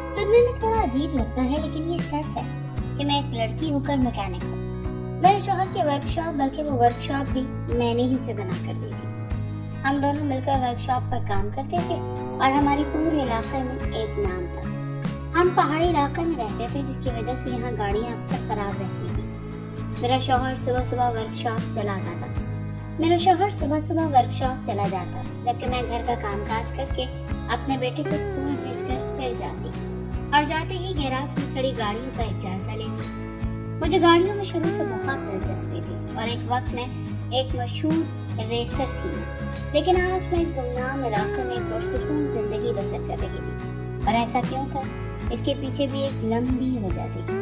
सुनने में थोड़ा अजीब लगता है, लेकिन ये सच है कि मैं एक लड़की होकर मैकेनिक हूँ। मेरे शौहर की वर्कशॉप, बल्कि वो वर्कशॉप भी मैंने ही से बना कर दी थी। हम दोनों मिलकर वर्कशॉप पर काम करते थे और हमारी पूरे इलाके में एक नाम था। हम पहाड़ी इलाके में रहते थे, जिसकी वजह से यहाँ गाड़ियाँ अक्सर खराब रहती थी। मेरा शौहर सुबह सुबह वर्कशॉप चला जाता, जबकि मैं घर का कामकाज करके अपने बेटे को स्कूल भेजकर फिर जाती और जाते ही गैराज में खड़ी गाड़ियों का एक जायजा लेती। मुझे गाड़ियों में शुरू से बहुत दिलचस्पी थी और एक वक्त में एक मशहूर रेसर थी मैं, लेकिन आज मैं गुमनाम इलाके में एक पुरसुकून जिंदगी बसर कर रही थी। और ऐसा क्यों था, इसके पीछे भी एक लंबी वजह थी।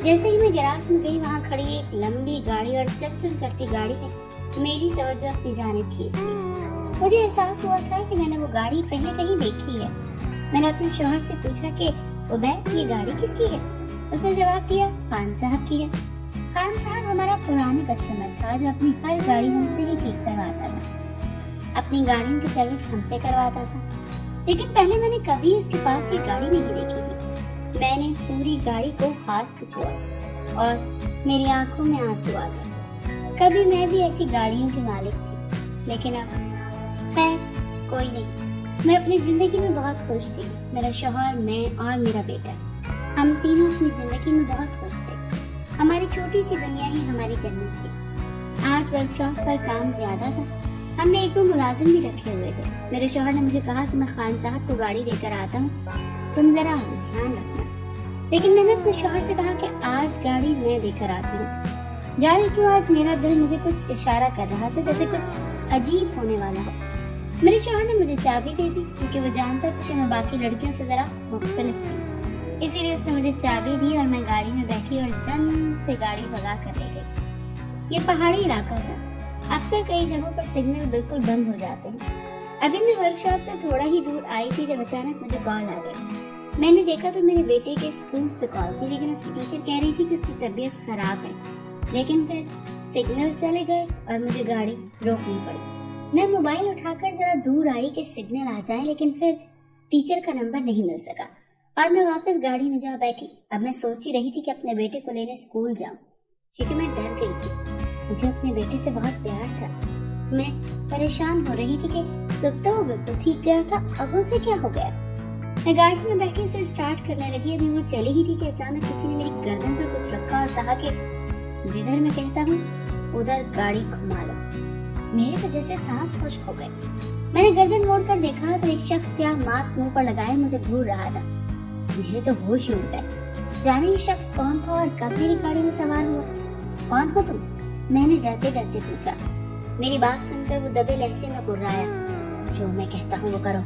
जैसे ही मैं गैराज में गई, वहाँ खड़ी एक लंबी गाड़ी और चकचक करती गाड़ी ने मेरी तवज्जो अपनी जानिब खींच ली। मुझे एहसास हुआ था कि मैंने वो गाड़ी पहले कहीं देखी है। मैंने अपने शौहर से पूछा कि उबैद, ये गाड़ी किसकी है? उसने जवाब दिया, खान साहब की है। खान साहब हमारा पुराना कस्टमर था, जो अपनी हर गाड़ी हमसे ही ठीक करवाता था। अपनी गाड़ियों की सर्विस हमसे करवाता था। लेकिन पहले मैंने कभी इसके पास ये गाड़ी नहीं देखी थी। मैंने पूरी गाड़ी को हाथ से छुआ और मेरी आंखों में आंसू आ गए। कभी मैं भी ऐसी गाड़ियों की मालिक थी, लेकिन अब खैर कोई नहीं। मैं अपनी जिंदगी में बहुत खुश थी। मेरा शौहर, मैं और मेरा बेटा, हम तीनों अपनी जिंदगी में बहुत खुश थे। हमारी छोटी सी दुनिया ही हमारी जन्नत थी। आज वर्कशॉप पर काम ज्यादा था। हमने एक दो मुलाजिम भी रखे हुए थे। मेरे शौहर ने मुझे कहा कि मैं खान साहब को गाड़ी देकर आता हूँ, तुम जरा ध्यान रखना। लेकिन मैंने अपने शौहर से कहा कि आज गाड़ी मैं देकर आती हूँ। जाने क्यों आज मेरा दिल मुझे कुछ इशारा कर रहा था, जैसे कुछ अजीब होने वाला हो। मेरे शौहर ने मुझे चाबी दे दी, क्योंकि वो जानता था कि मैं बाकी लड़कियों से जरा मुख्तलिफ थी। इसीलिए उसने मुझे चाबी दी और मैं गाड़ी में बैठी और जन से गाड़ी भगा कर ले गई। ये पहाड़ी इलाका था। अक्सर कई जगहों पर सिग्नल बिल्कुल बंद हो जाते हैं। अभी मैं वर्कशॉप से थोड़ा ही दूर आई थी जब अचानक मुझे कॉल आ गई। मैंने देखा तो मेरे बेटे के स्कूल से कॉल थी, लेकिन उसकी टीचर कह रही थी कि उसकी तबीयत खराब है। लेकिन फिर सिग्नल चले गए और मुझे गाड़ी रोकनी पड़ी। मैं मोबाइल उठाकर जरा दूर आई कि सिग्नल आ जाए, लेकिन फिर टीचर का नंबर नहीं मिल सका और मैं वापस गाड़ी में जा बैठी। अब मैं सोच ही रही थी कि अपने बेटे को लेने स्कूल जाऊं, क्योंकि मैं डर गई थी। मुझे अपने बेटे से बहुत प्यार था। मैं परेशान हो रही थी कि सुबह तो वो बिल्कुल ठीक गया था, अब उसे क्या हो गया। मैं गाड़ी में बैठी उसे स्टार्ट करने लगी। अभी वो चली ही थी कि अचानक किसी ने मेरी गर्दन पर कुछ रखा और कहा कि जिधर मैं कहता हूँ उधर गाड़ी घुमा लो। मेरे तो जैसे सांस खुश्क हो गए। मैंने गर्दन मोड़कर देखा तो एक शख्स क्या मास्क मुंह पर लगाए मुझे घूर रहा था। मेरे तो होश ही उड़ गए। जाने ये शख्स कौन था और कब मेरी गाड़ी में सवार हुआ। कौन हो तुम? मैंने डरते डरते पूछा। मेरी बात सुनकर वो दबे लहजे में गुर्राया, जो मैं कहता हूँ वो करो,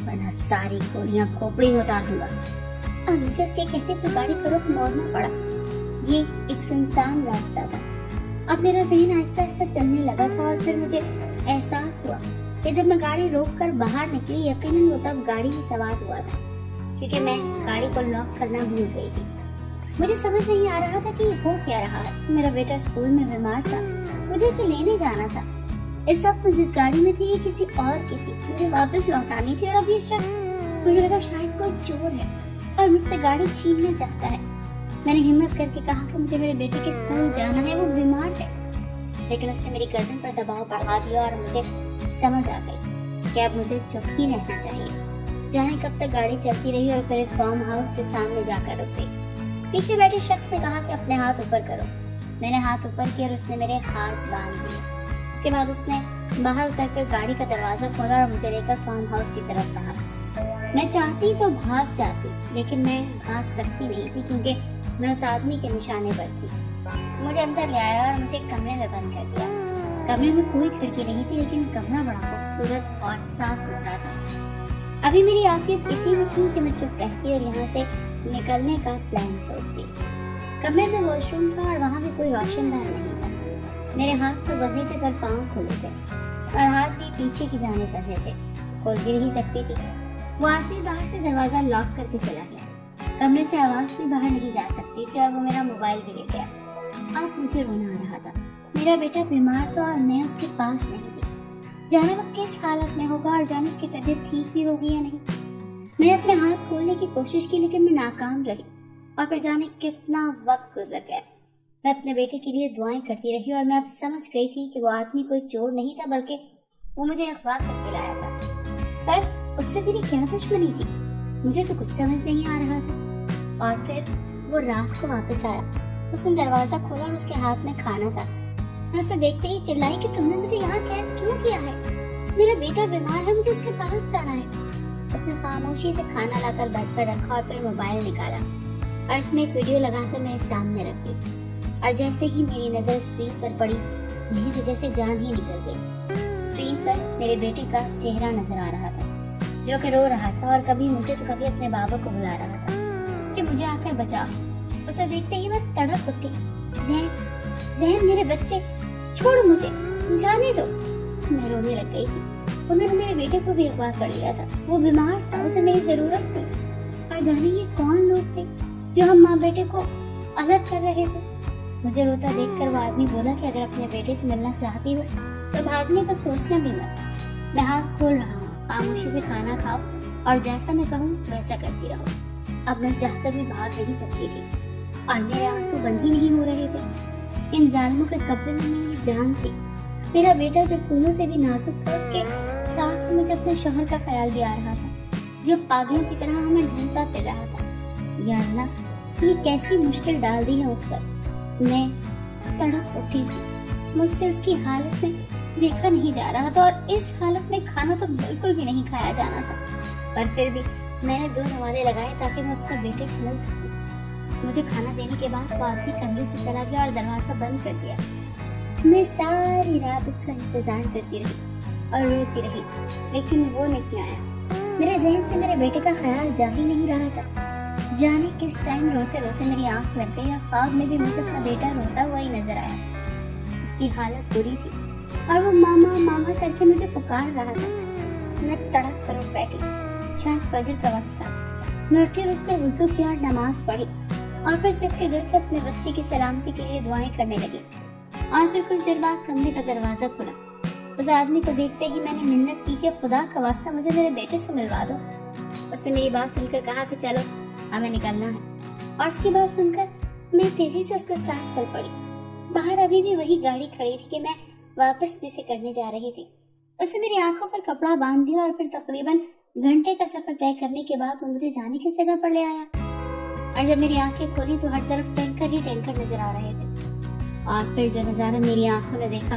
वरना सारी गोलियां खोपड़ी में उतार दूंगा। और मुझे उसके कहने पर गाड़ी का रुख मोड़ना पड़ा। ये एक सुनसान रास्ता था। अब मेरा ज़हन आहिस्ता आहिस्ता चलने लगा था और फिर मुझे एहसास हुआ कि जब मैं गाड़ी रोककर बाहर निकली, यकीनन वो तब गाड़ी में सवार हुआ था, क्योंकि मैं गाड़ी को लॉक करना भूल गई थी। मुझे समझ नहीं आ रहा था कि ये हो क्या रहा है। मेरा बेटा स्कूल में बीमार था, मुझे इसे लेने जाना था। इस वक्त मैं जिस गाड़ी में थी ये किसी और की थी, मुझे वापस लौटानी थी। और अब ये शख्स, मुझे लगा शायद कोई चोर है और मुझसे गाड़ी छीनना चाहता है। मैंने हिम्मत करके कहा कि मुझे मेरे बेटे के स्कूल जाना है, वो बीमार है। लेकिन उसने मेरी गर्दन पर दबाव बढ़ा दिया और मुझे समझ आ गई कि अब मुझे चुप ही रहना चाहिए। जाने कब तक गाड़ी चलती रही और फिर एक फार्म हाउस के सामने जाकर रुक गई। पीछे बैठे शख्स ने कहा कि अपने हाथ ऊपर करो। मैंने हाथ ऊपर किया और उसने मेरे हाथ बांध दिए। उसके बाद उसने बाहर उतरकर गाड़ी का दरवाजा खोला और मुझे लेकर फार्म हाउस की तरफ बढ़ा। मैं चाहती तो भाग जाती, लेकिन मैं भाग सकती नहीं थी, क्योंकि मैं उस आदमी के निशाने पर थी। मुझे अंदर ले आया और मुझे कमरे में बंद कर दिया। कमरे में कोई खिड़की नहीं थी, लेकिन कमरा बड़ा खूबसूरत और साफ सुथरा था। अभी मेरी आफियत इसी में थी कि मैं चुप रहती और यहाँ से निकलने का प्लान सोचती। कमरे में वॉशरूम था और वहाँ भी कोई रोशनदान नहीं था। मेरे हाथ तो बंधे थे पर पाँव खुले थे और हाथ भी पीछे की जाने बंधे थे, खोल भी नहीं सकती थी। वो आदमी बाहर से दरवाजा लॉक करके चला गया। कमरे से आवाज भी बाहर नहीं जा सकती थी और वो मेरा मोबाइल भी ले गया। अब मुझे रोना आ रहा था। मेरा बेटा बीमार था और मैं उसके पास नहीं थी। जाने वो किस हालत में होगा और जाने उसकी तबीयत ठीक भी होगी या नहीं। मैंने अपने हाथ खोलने की कोशिश की लेकिन मैं नाकाम रही और फिर जाने कितना वक्त गुजर गया। मैं अपने बेटे के लिए दुआएं करती रही और मैं अब समझ गई थी कि वो आदमी कोई चोर नहीं था, बल्कि वो मुझे अगवा करके लाया था। पर उससे मेरी क्या दुश्मनी थी, मुझे तो कुछ समझ नहीं आ रहा था। और फिर वो रात को वापस आया। उसने दरवाजा खोला और उसके हाथ में खाना था। मैं उसे देखते ही चिल्लाई कि तुमने मुझे यहाँ कैद क्यों किया है? मेरा बेटा बीमार है, मुझे उसके पास जाना है। उसने खामोशी से खाना लाकर बेड पर रखा और फिर मोबाइल निकाला और इसमें एक वीडियो लगाकर मेरे सामने रख दी। और जैसे ही मेरी नजर स्क्रीन पर पड़ी, मेरी तो जैसे जान ही निकल गई। स्क्रीन पर मेरे बेटे का चेहरा नजर आ रहा था, जो कि रो रहा था और कभी मुझे तो कभी अपने बाबा को बुला रहा था कि मुझे आकर बचाओ। उसे देखते ही मैं तड़प उठी। ज़ैन मेरे बच्चे, छोड़ो मुझे, जाने दो। मैं रोने लग गई थी। उन्होंने मेरे बेटे को भी अगवा कर लिया था। वो बीमार था, उसे मेरी जरूरत थी। और जाने ये कौन लोग थे जो हम माँ बेटे को अलग कर रहे थे। मुझे रोता देखकर वो आदमी बोला कि अगर अपने बेटे से मिलना चाहती हो तो भागने का सोचना भी मत। मैं हाथ खोल रहा हूँ, खामोशी से खाना खाओ और जैसा मैं कहूँ वैसा करती रहो। अब मैं चाहकर भी भाग नहीं सकती थी और मेरे आंसू बंद ही नहीं हो रहे थे। इन जालिमों के कब्जे में मेरी जान थी। मेरा बेटा जो फूलों से भी नाजुक था, उसके साथ मुझे अपने शौहर का ख्याल भी आ रहा था, जो पागलों की तरह हमें ढूंढता फिर रहा था। या अल्लाह, ये कैसी मुश्किल डाल दी है उस पर। मैं तड़प उठी थी। मुझसे उसकी हालत में देखा नहीं जा रहा था और इस हालत में खाना तो बिल्कुल भी नहीं खाया जाना था। पर फिर भी मैंने 2 नवाले लगाए ताकि मैं अपने बेटे से मिल सकूं। मुझे खाना देने के बाद वो आदमी कमरे से चला गया और दरवाजा बंद कर दिया। मैं सारी रात उसका इंतजार करती रही और रोती रही, लेकिन वो नहीं आया। मेरे जहन से मेरे बेटे का ख्याल जा ही नहीं रहा था। जाने किस टाइम रोते रोते मेरी आंख लग गई और ख्वाब में भी मुझे अपना बेटा रोता हुआ ही नजर आया। उसकी हालत बुरी थी और वो मामा मामा करके मुझे पुकार रहा था। मैं तड़प कर उठ बैठी। शायद फजर का वक्त था। मैं उठ कर वुज़ू किया और नमाज पढ़ी और फिर सिद्के दिल से अपने बच्चे की सलामती के लिए दुआएं करने लगी। और फिर कुछ देर बाद कमरे का दरवाजा खुला। उस आदमी को देखते ही मैंने मिन्नत की कि खुदा का वास्ता मुझे मेरे बेटे से मिलवा दो। उसने मेरी बात सुनकर कहा कि चलो हमें निकलना है। और उसकी बात सुनकर मैं तेजी से उसके साथ चल पड़ी। बाहर अभी भी वही गाड़ी खड़ी थी कि मैं वापस जिसे करने जा रही थी। उसने मेरी आंखों पर कपड़ा बांध दिया और फिर तकरीबन घंटे का सफर तय करने के बाद वो मुझे जाने की जगह पर ले आया। और जब मेरी आंखें खोली तो हर तरफ टैंकर ही टैंकर नजर आ रहे थे। और फिर जो नजारा मेरी आंखों ने देखा,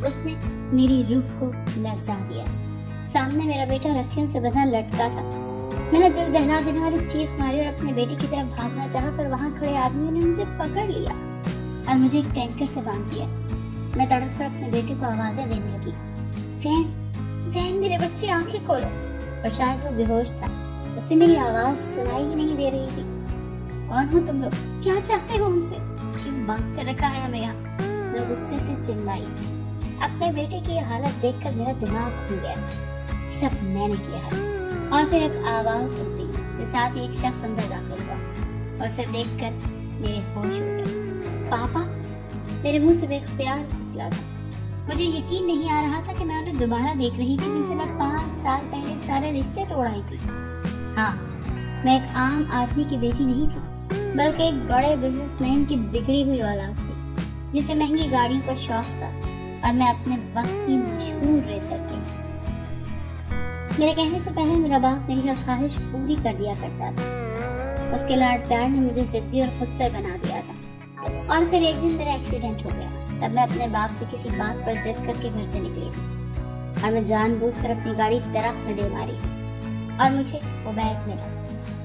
उसने मेरी रूह को लरजा दिया। सामने मेरा बेटा रस्सियों से बंधा लटका था। मैंने दिल दहला देने वाली चीख मारी और अपने बेटे की तरफ भागना चाहा, पर वहां खड़े आदमियों ने मुझे पकड़ लिया और मुझे एक टैंकर से बांध दिया। मैं तड़प कर अपने बेटे को आवाजें देने लगी, ज़ैन मेरे बच्चे, आंखें खोलो। पर शायद वो बेहोश था। उससे मेरी आवाज सुनाई ही नहीं दे रही थी। कौन हो तुम लोग? क्या चाहते हो हमसे? क्यों बांध कर रखा है हमें यहाँ? मैं गुस्से से चिल्लाई। अपने बेटे की हालत देखकर मेरा दिमाग खुल गया। सब मैंने किया है। और फिर एक आवाज उठी। उसके साथ एक शख्स अंदर दाखिल हुआ और उसे देखकर मेरे होश उड़ गए। पापा, मेरे मुंह से बेख्तियार फिसला था। मुझे यकीन नहीं आ रहा था कि मैं उन्हें दोबारा देख रही थी जिनसे मैं 5 साल पहले सारे रिश्ते तोड़ आई थी। हाँ, मैं एक आम आदमी की बेटी नहीं थी, बल्कि एक बड़े बिजनेसमैन की बिगड़ी हुई औलाद थी, जिसे महंगी गाड़ियों का शौक था और मैं अपने वक्त की मशहूर रेसर थी। मेरे कहने से पहले मेरा बाप मेरी हर ख्वाहिश पूरी कर दिया करता था। उसके लाड प्यार ने मुझे जिद्दी और खुदसर बना दिया था। और फिर एक दिन मेरा एक्सीडेंट हो गया। तब मैं अपने बाप से किसी बात पर जिद करके घर से निकली थी और मैं जानबूझकर अपनी गाड़ी दरख्त में दे मारी थी और मुझे वो बैग मिला।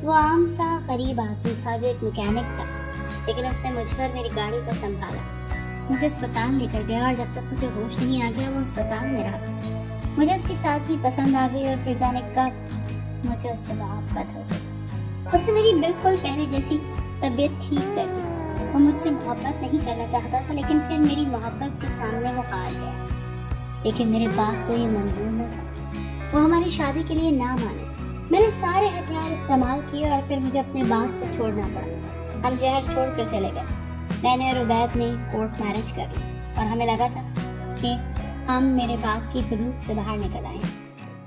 वो आम सा गरीब आदमी था जो एक मैकेनिक था, लेकिन उसने मुझे और मेरी गाड़ी को संभाला, मुझे अस्पताल लेकर गया और जब तक मुझे होश नहीं आ गया वो अस्पताल में रहा। मुझे उसकी सादगी पसंद आ गई और फिर जाने कब मुझे उससे मोहब्बत हो गई। उसने मेरी बिल्कुल पहले जैसी तबीयत ठीक कर दी। वो मुझसे मोहब्बत नहीं करना चाहता था, लेकिन फिर मेरी मोहब्बत के सामने वो हार गया। लेकिन मेरे बाप को ये मंजूर न था। वो हमारी शादी के लिए ना माने। मैंने सारे हथियार इस्तेमाल किए और फिर मुझे अपने बाप को छोड़ना पड़ा। हम शहर छोड़कर चले गए। मैंने और उबैद ने कोर्ट मैरिज कर ली और हमें लगा था कि हम मेरे बाप की हुदूद से बाहर निकल आए।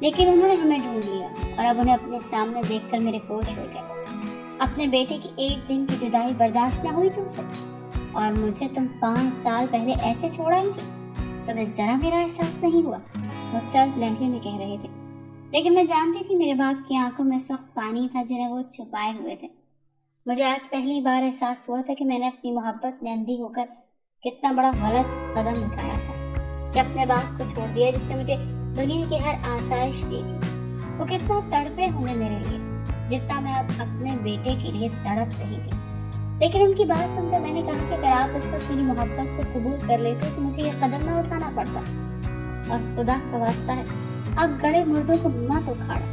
लेकिन उन्होंने हमें ढूंढ लिया और अब उन्हें अपने सामने देखकर मेरे होश उड़ गए। अपने बेटे की एक दिन की जुदाई बर्दाश्त न हुई तुमसे, और मुझे तुम 5 साल पहले ऐसे छोड़ आई थी, तुम्हें जरा मेरा एहसास नहीं हुआ, वो सर्द लहजे में कह रहे थे। लेकिन मैं जानती थी मेरे बाप की आंखों में सख्त पानी था जिन्हें वो छुपाए हुए थे। मुझे आज पहली बार एहसास हुआ था कि मैंने अपनी मोहब्बत में अंधी होकर कितना बड़ा गलत कदम उठाया था, कि अपने बाप को छोड़ दिया जिसने मुझे दुनिया की हर आसाइश दी थी। वो कितना तड़पे होंगे मेरे लिए, जितना मैं अब अपने बेटे के लिए तड़प रही थी। लेकिन उनकी बात सुनकर मैंने कहा कि अगर आप इस वक्त मेरी मोहब्बत को कबूल कर लेते तो मुझे ये कदम न उठाना पड़ता, और खुदा का वास्ता है अब गड़े मुर्दों को मत उखाड़ो।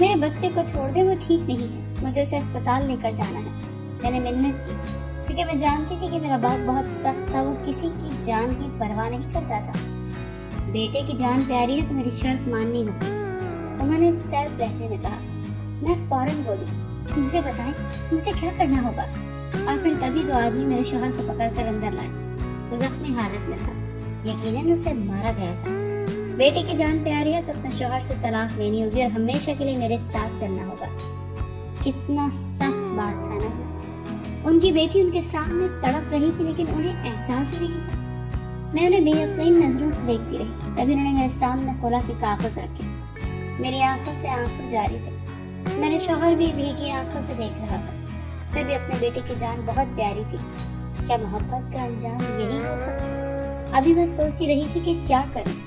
मेरे बच्चे को छोड़ दे, वो ठीक नहीं है, मुझे उसे अस्पताल लेकर जाना है। मैंने मिन्नत की क्योंकि मैं जानती थी कि मेरा बाप बहुत सख्त था, वो किसी की जान की परवाह नहीं करता था। बेटे की जान प्यारी है तो मेरी शर्त माननी होगी, उन्होंने सर्द लहजे में कहा। मैं फौरन बोली, मुझे बताएं मुझे क्या करना होगा। और फिर तभी 2 आदमी मेरे शौहर को पकड़कर अंदर लाए। वो जख्मी हालत में था, यकीनन उसे मारा गया था। बेटे की जान प्यारी है तो अपने शौहर से तलाक लेनी होगी और हमेशा के लिए मेरे साथ चलना होगा। कितना सख्त बात था ना। उनकी बेटी उनके सामने तड़प रही थी लेकिन उन्हें एहसास नहीं था। मैं उन्हें बेयकीन नजरों से देखती रही। तभी उन्होंने मेरे सामने खोला के कागज रखे। मेरी आंखों से आंसू जारी थे। मेरे शौहर भी भीगी आंखों से देख रहा था। उसे भी अपने बेटे की जान बहुत प्यारी थी। क्या मोहब्बत का अंजाम यही होता? अभी मैं सोच ही रही थी कि क्या करूं।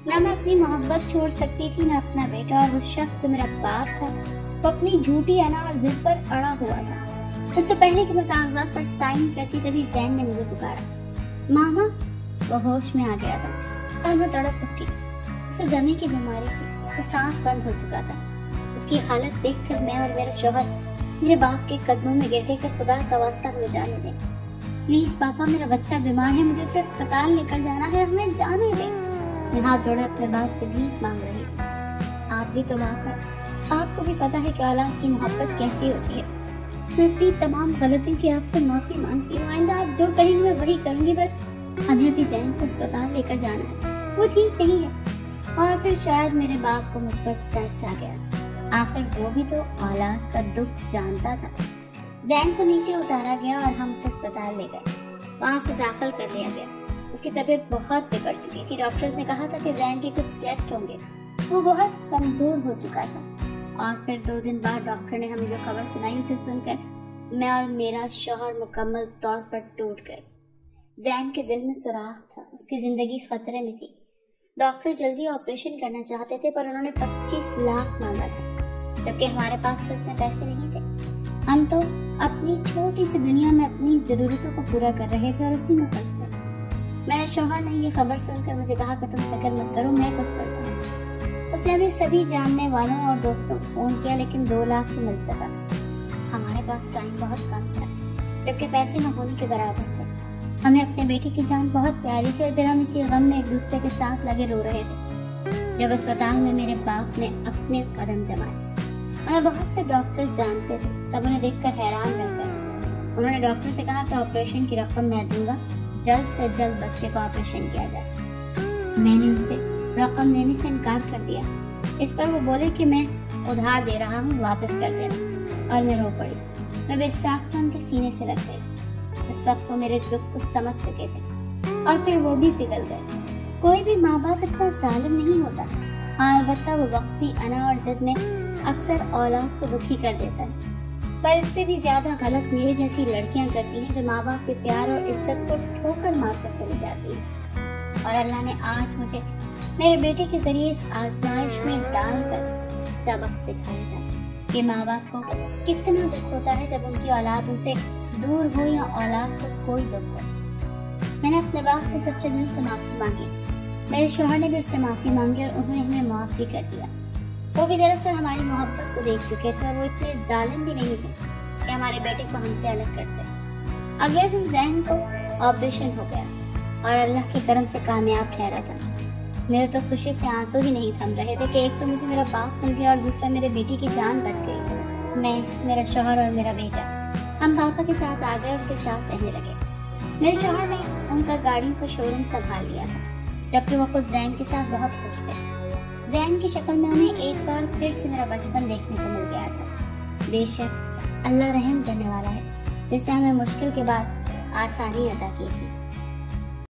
ना मैं अपनी मोहब्बत छोड़ सकती थी, ना अपना बेटा, और वो शख्स जो मेरा बाप था वो अपनी झूठी अना और जिद पर अड़ा हुआ था। इससे पहले कि मैं कागजात पर साइन करती तभी जैन ने मुझे पुकारा, मामा। वो होश में आ गया था और मैं तड़प उठी। उसे दमे की बीमारी थी, उसका सांस बंद हो चुका था। उसकी हालत देखकर मैं और मेरा शौहर मेरे बाप के कदमों में गिर गए कि खुदा का वास्ता हमें जाने दे। प्लीज पापा, मेरा बच्चा बीमार है, मुझे उसे अस्पताल लेकर जाना है, हमें जाने दे। मैं हाथ जोड़े अपने बाप से भीख मांग रही थी। आप भी तो बाप है, आपको भी पता है कि औलाद की मोहब्बत कैसी होती है। मैं अपनी तमाम गलतियों की आपसे माफी मांगती हूँ। आइंदा आप जो कहेंगे मैं वही करूंगी। बस हमें अभी जैन को अस्पताल लेकर जाना है, वो ठीक नहीं है। और फिर शायद मेरे बाप को मुझ पर तरस आ गया। आखिर वो भी तो औलाद का दुख जानता था। जैन को नीचे उतारा गया और हम उसे अस्पताल ले गए। वहाँ से दाखिल कर लिया गया। उसकी तबीयत बहुत बिगड़ चुकी थी। डॉक्टर्स ने कहा था कि जैन के कुछ टेस्ट होंगे। वो बहुत कमजोर हो चुका था। और फिर 2 दिन बाद डॉक्टर ने हमें जो खबर सुनाई उसे सुनकर मैं और मेरा शौहर मुकम्मल तौर पर टूट गए। जैन के दिल में सुराख था, उसकी जिंदगी खतरे में थी। डॉक्टर जल्दी ऑपरेशन करना चाहते थे पर उन्होंने 25 लाख मांगा था, जबकि हमारे पास तो इतने पैसे नहीं थे। हम तो अपनी छोटी सी दुनिया में अपनी जरूरतों को पूरा कर रहे थे और उसी में खुश थे। मेरे शौहर ने ये खबर सुनकर मुझे कहा कि तुम फिक्र मत करो, मैं कुछ करता हूँ। उसने अभी सभी जानने वालों और दोस्तों को फोन किया लेकिन 2 लाख ही मिल सका। हमारे पास टाइम बहुत कम था, जबकि पैसे न होने के बराबर थे। हमें अपने बेटे की जान बहुत प्यारी थी और फिर हम इसी गम में एक दूसरे के साथ लगे रो रहे थे। जब अस्पताल में मेरे बाप ने अपने कदम जमाए, उन्हें बहुत से डॉक्टर्स जानते थे। सब उन्हें देखकर हैरान रह गए। उन्होंने डॉक्टर से कहा कि ऑपरेशन की रकम मैं दूंगा, जल्द से जल्द बच्चे का ऑपरेशन किया जाए। मैंने उनसे रकम देने से इनकार कर दिया। इस पर वो बोले कि मैं उधार दे रहा हूँ, वापस कर देना, और मैं रो पड़ी। मैं बेसाख्त उनके सीने से लग गई। इस वक्त वो मेरे दुख को समझ चुके थे और फिर वो भी पिघल गए। कोई भी माँ बाप इतना जालिम नहीं होता। हाँ, अलबत्ता वो वक्ती अना और जिद में अक्सर औलाद को दुखी कर देता है। पर इससे भी ज्यादा गलत मेरे जैसी लड़कियां करती हैं जो माँ बाप के प्यार और इज्जत को ठोकर मारकर चली जाती है। और अल्लाह ने आज मुझे मेरे बेटे के जरिए इस आजमाइश में डालकर सबक सिखाया था कि माँ बाप को कितना दुख होता है जब उनकी औलाद उनसे दूर हो या औलाद को कोई दुख हो। मैंने अपने बाप से सच्चे दिल से माफी मांगी। मेरे शौहर ने भी उससे माफी मांगी और उन्होंने हमें माफ भी कर दिया। वो भी दरअसल हमारी मोहब्बत को देख चुके थे और वो इतने जालिम भी नहीं थे कि हमारे बेटे को हमसे अलग करते। अगले दिन जैन को ऑपरेशन हो गया और अल्लाह के करम से कामयाब ठहरा था। मेरे तो खुशी से आंसू ही नहीं थम रहे थे कि एक तो मुझे मेरा बाप मिल गया और दूसरा मेरे बेटी की जान बच गई थी। मैं, मेरा शौहर और मेरा बेटा हम पापा के साथ आ गए और उनके साथ रहने लगे। मेरे शौहर ने उनका गाड़ियों का शोरूम संभाल लिया था, जबकि वो खुद जैन के साथ बहुत खुश थे। जैन की शक्ल में उन्हें एक बार फिर से मेरा बचपन देखने को मिल गया था। बेशक अल्लाह रहम करने वाला है, जिसने हमें मुश्किल के बाद आसानी अता की थी।